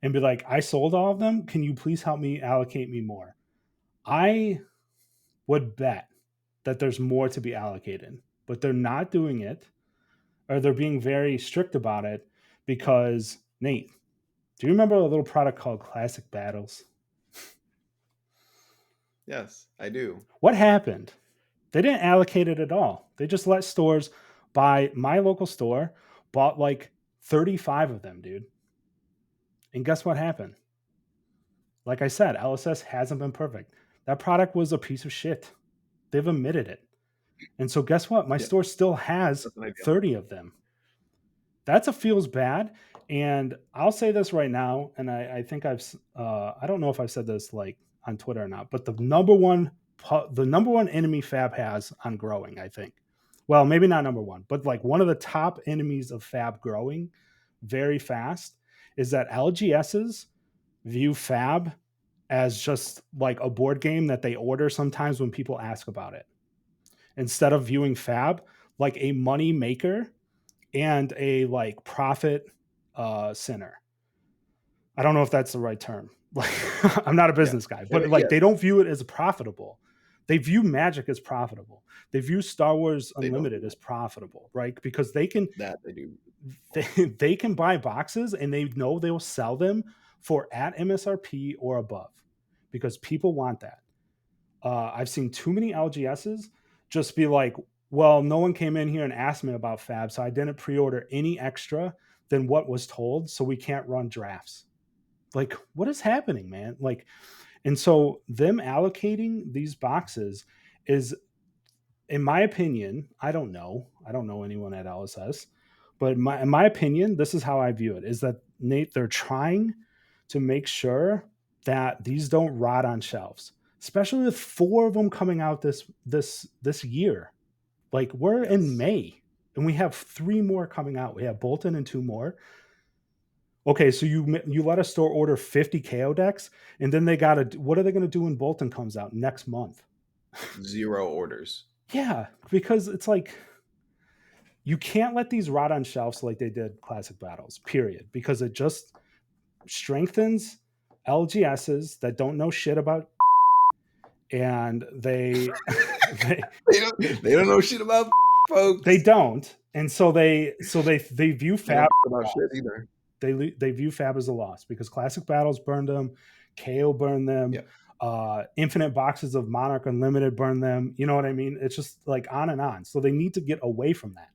and be like, I sold all of them. Can you please help me allocate me more? I would bet that there's more to be allocated, but they're not doing it, or they're being very strict about it because, Nate, do you remember a little product called Classic Battles? Yes, I do. What happened? They didn't allocate it at all. They just let stores buy. My local store bought like 35 of them, dude. And guess what happened? Like I said, LSS hasn't been perfect. That product was a piece of shit. They've admitted it. And so guess what? My store still has 30 of them. That's a feels bad. And I'll say this right now, and I think I don't know if I've said this like on Twitter or not, but the number one the number one enemy Fab has on growing, I think. Well, maybe not number one, but like one of the top enemies of Fab growing very fast is that LGSs view Fab as just like a board game that they order sometimes when people ask about it, instead of viewing Fab like a money maker and a like profit center. I don't know if that's the right term. Like, I'm not a Yeah. business guy, but like Yeah, they don't view it as profitable. They view Magic as profitable. They view Star Wars they don't do Unlimited as profitable, right? Because they can that. They do. they can buy boxes and they know they will sell them for at MSRP or above because people want that. I've seen too many LGSs just be like, well, no one came in here and asked me about Fab, so I didn't pre-order any extra than what was told, so we can't run drafts. Like, what is happening, man? Like, and so them allocating these boxes is, in my opinion, I don't know anyone at LSS, but in my opinion, this is how I view it: is that Nate, they're trying to make sure that these don't rot on shelves, especially with four of them coming out this year. Like, we're in Yes. May and we have three more coming out. We have Bolton and two more. Okay, so you let a store order 50 KO decks, and then they gotta, what are they gonna do when Bolton comes out next month? 0 orders. Yeah, because it's like you can't let these rot on shelves like they did Classic Battles, period. Because it just strengthens LGSs that don't know shit about, and they They don't know shit about they folks. don't, and so they view They don't Fab know about shit either. they view Fab as a loss because Classic Battles burned them, KO burned them, Yeah. infinite boxes of Monarch Unlimited burned them. You know what I mean? It's just like on and on. So they need to get away from that.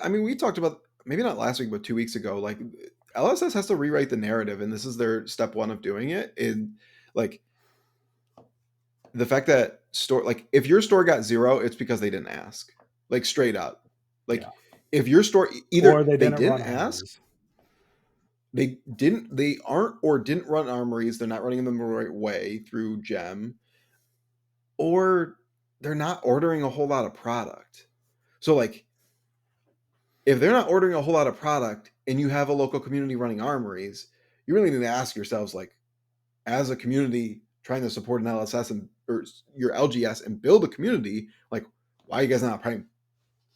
I mean, we talked about, maybe not last week, but 2 weeks ago. Like, LSS has to rewrite the narrative, and this is their step one of doing it. In like the fact that like if your store got 0, it's because they didn't ask. Like straight up. Yeah. Like if your store Or either they they didn't didn't run ask, armories. they aren't or didn't run armories, they're not running them the right way through Gem, or they're not ordering a whole lot of product. So like if they're not ordering a whole lot of product and you have a local community running armories, you really need to ask yourselves, like, as a community trying to support an LSS and or your LGS and build a community, like, why are you guys not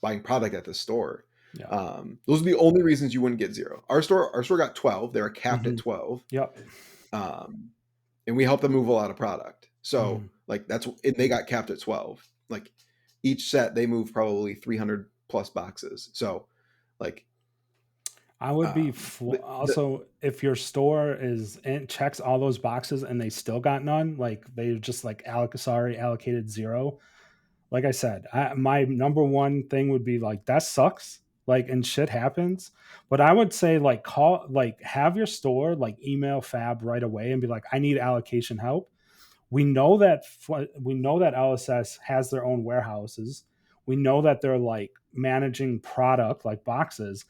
buying product at the store? Yeah. Those are the only reasons you wouldn't get 0. Our store got 12. They were capped at Mm-hmm. 12. Yep. Um, and we helped them move a lot of product. So Mm-hmm. like and they got capped at 12. Like each set they moved probably 300 plus boxes. So like I would be the also if your store is and checks all those boxes and they still got none, like they just like allocated 0. Like I said, my number one thing would be like that sucks. Like, and shit happens, but I would say like have your store like email Fab right away and be like, I need allocation help. We know that LSS has their own warehouses. We know that they're like managing product like boxes.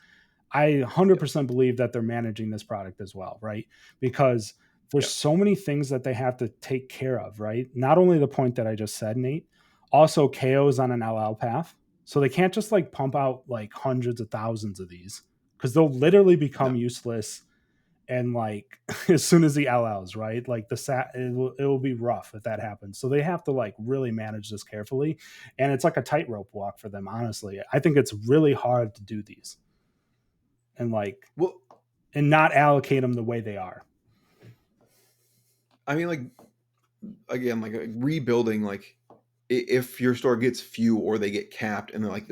I yeah, 100% believe that they're managing this product as well, right? Because there's yeah, so many things that they have to take care of, right? Not only the point that I just said, Nate, also KO is on an LL path. So they can't just like pump out like hundreds of thousands of these because they'll literally become no. useless. And like as soon as the LLs, right? Like it will be rough if that happens. So they have to like really manage this carefully. And it's like a tightrope walk for them, honestly. I think it's really hard to do these and like Well, and not allocate them the way they are. I mean, like, again, like rebuilding, like if your store gets few or they get capped and they're like,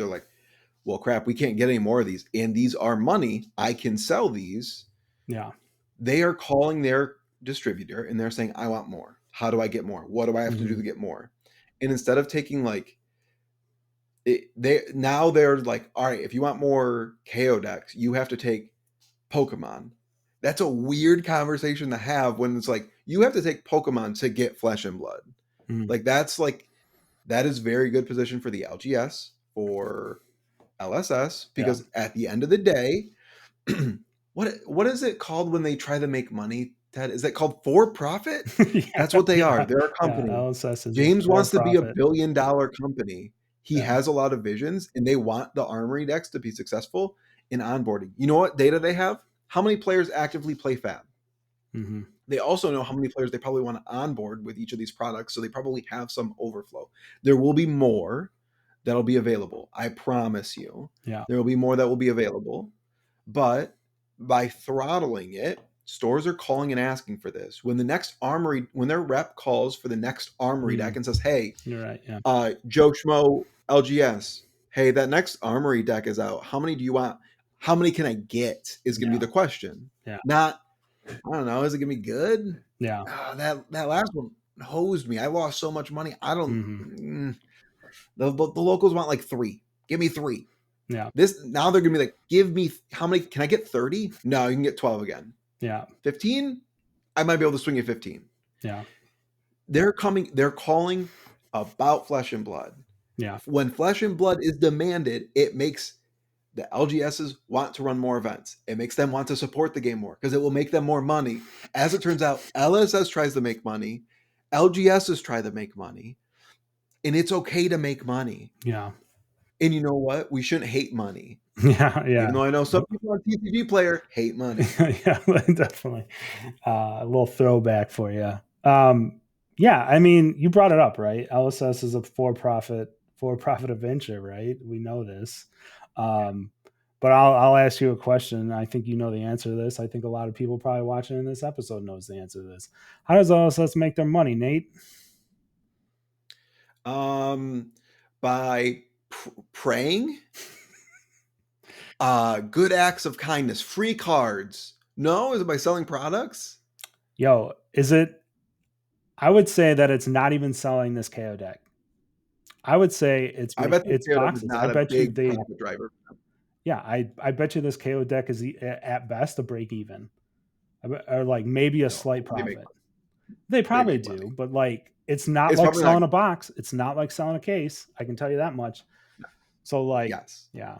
well, crap, we can't get any more of these, and these are money, I can sell these. Yeah. They are calling their distributor and they're saying, I want more. How do I get more? What do I have to do Mm-hmm. to get more? And instead of taking like they're like, all right, if you want more KO decks, you have to take Pokemon. That's a weird conversation to have when it's like you have to take Pokemon to get Flesh and Blood. Mm-hmm. Like that is very good position for the LGS, for LSS, Yeah. because at the end of the day, what is it called when they try to make money? That is that called for profit? Yeah, That's what they are. yeah, They're a yeah. company. LSS is a James wants to be a for-profit. billion-dollar company. He Yeah. has a lot of visions, and they want the Armory decks to be successful in onboarding. You know what data they have? How many players actively play Fab? Mm-hmm. They also know how many players they probably want to onboard with each of these products, so they probably have some overflow. There will be more that'll be available. I promise you. Yeah. There will be more that will be available. But by throttling it, stores are calling and asking for this. When their rep calls for the next Armory deck and says, "Hey, You're right. Yeah. Joe Schmo LGS, hey, that next Armory deck is out. How many do you want? How many can I get?" Is going to be the question. Yeah. Not, I don't know, is it going to be good? Yeah. That last one hosed me. I lost so much money. I don't. Mm-hmm. The locals want like 3. Give me 3. Yeah. This now they're gonna be like, give me how many? Can I get 30? No, you can get 12 again. Yeah. 15? I might be able to swing at 15. Yeah. They're calling about Flesh and Blood. Yeah. When Flesh and Blood is demanded, it makes the LGSs want to run more events. It makes them want to support the game more because it will make them more money. As it turns out, LSS tries to make money, LGSs try to make money, and it's okay to make money. Yeah. And you know what? We shouldn't hate money. Yeah. Yeah. Even though I know some people on TCG player hate money. Yeah, definitely. A little throwback for you. Yeah, I mean, you brought it up, right? LSS is a for-profit venture, right? We know this. But I'll ask you a question. I think you know the answer to this. I think a lot of people probably watching in this episode knows the answer to this. How does LSS make their money, Nate? By praying, good acts of kindness, free cards. No, is it by selling products? Yo, is it? I would say that it's not even selling this KO deck. I would say I bet this it's KO deck is boxes. I not a bet you big they. profit driver. Yeah, I bet you this KO deck is at best a break even, or like maybe a No, slight they make profit. They they probably make do, money. but like it's not It's like probably not. selling a box. It's not like selling a case. I can tell you that much. So like, Yes. yeah.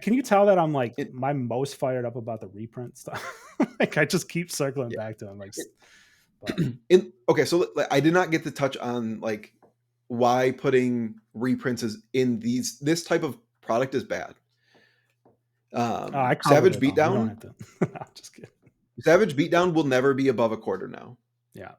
Can you tell that I'm like my most fired up about the reprint stuff? Like I just keep circling back to them. Like, Okay, so I did not get to touch on like why putting reprints is in this type of product is bad. I covered Savage it all. You don't Beatdown. have to. I'm just kidding. Savage Beatdown will never be above a quarter now. Yeah.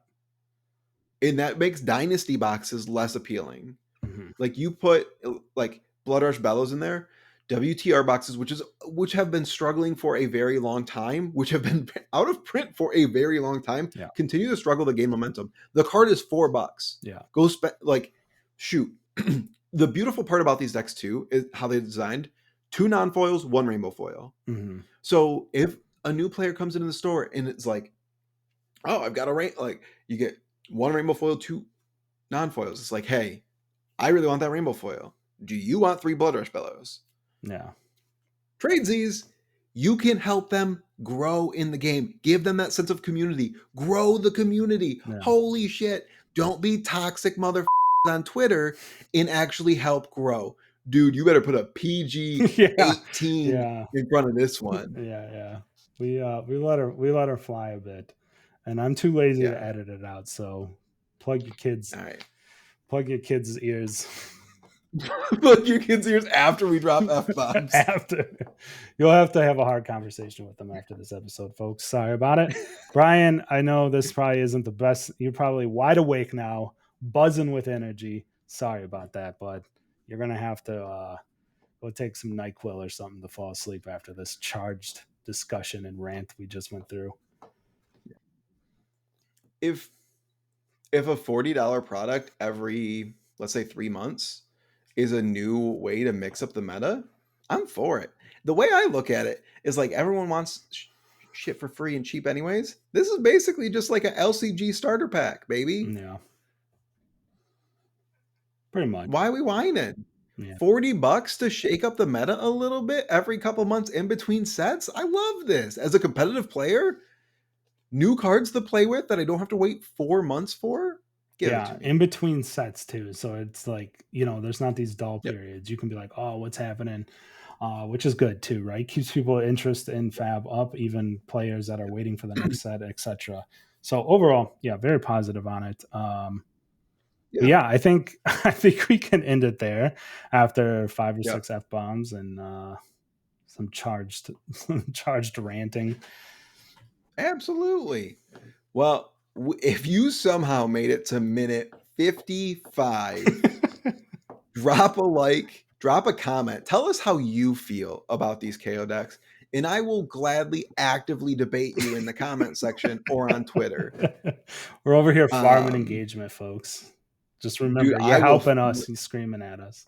And that makes dynasty boxes less appealing. Mm-hmm. Like you put like Blood Rush Bellows in there, WTR boxes, which have been struggling for a very long time, which have been out of print for a very long time, continue to struggle to gain momentum. The card is $4. Yeah. Go shoot. The beautiful part about these decks too is how they designed 2 non-foils, 1 rainbow foil. Mm-hmm. So if a new player comes into the store and it's like, oh, I've got you get 1 rainbow foil, 2 non-foils. It's like, hey, I really want that rainbow foil. Do you want 3 Blood Rush Bellows? Yeah. Tradesies, you can help them grow in the game. Give them that sense of community. Grow the community. Yeah. Holy shit. Don't be toxic motherfuckers on Twitter and actually help grow. Dude, you better put a PG 18 in front of this one. Yeah. We let her fly a bit. And I'm too lazy to edit it out, so plug your kids. All right. Plug your kids' ears. Plug your kids' ears after we drop F-bombs. After. You'll have to have a hard conversation with them after this episode, folks. Sorry about it. Brian, I know this probably isn't the best. You're probably wide awake now, buzzing with energy. Sorry about that, but you're going to have to go take some NyQuil or something to fall asleep after this charged discussion and rant we just went through. If a $40 product every, let's say 3 months is a new way to mix up the meta, I'm for it. The way I look at it is like everyone wants shit for free and cheap anyways. This is basically just like a LCG starter pack, baby. Yeah. Pretty much. Why are we whining? Yeah. $40 to shake up the meta a little bit every couple months in between sets? I love this. As a competitive player, new cards to play with that I don't have to wait 4 months for. In between sets too. So it's like, there's not these dull periods. You can be like, oh, what's happening? which is good too, right? Keeps people interest in Fab up, even players that are waiting for the next set, etc. So overall, yeah, very positive on it. But Yeah. yeah, I think we can end it there after 5 or Yeah. 6 f bombs and some charged charged ranting. Absolutely. Well, if you somehow made it to minute 55, drop a like, drop a comment. Tell us how you feel about these KO decks, and I will gladly actively debate you in the comment section or on Twitter. We're over here farming Um, engagement, folks. Just dude, remember, you're I will. helping us. You're screaming at us.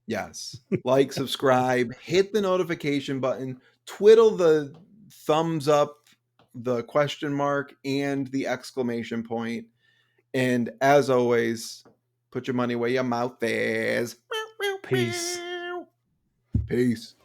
Yes. Like, subscribe, hit the notification button, twiddle the thumbs up, the question mark, and the exclamation point. And as always, put your money where your mouth is. Peace. Peace.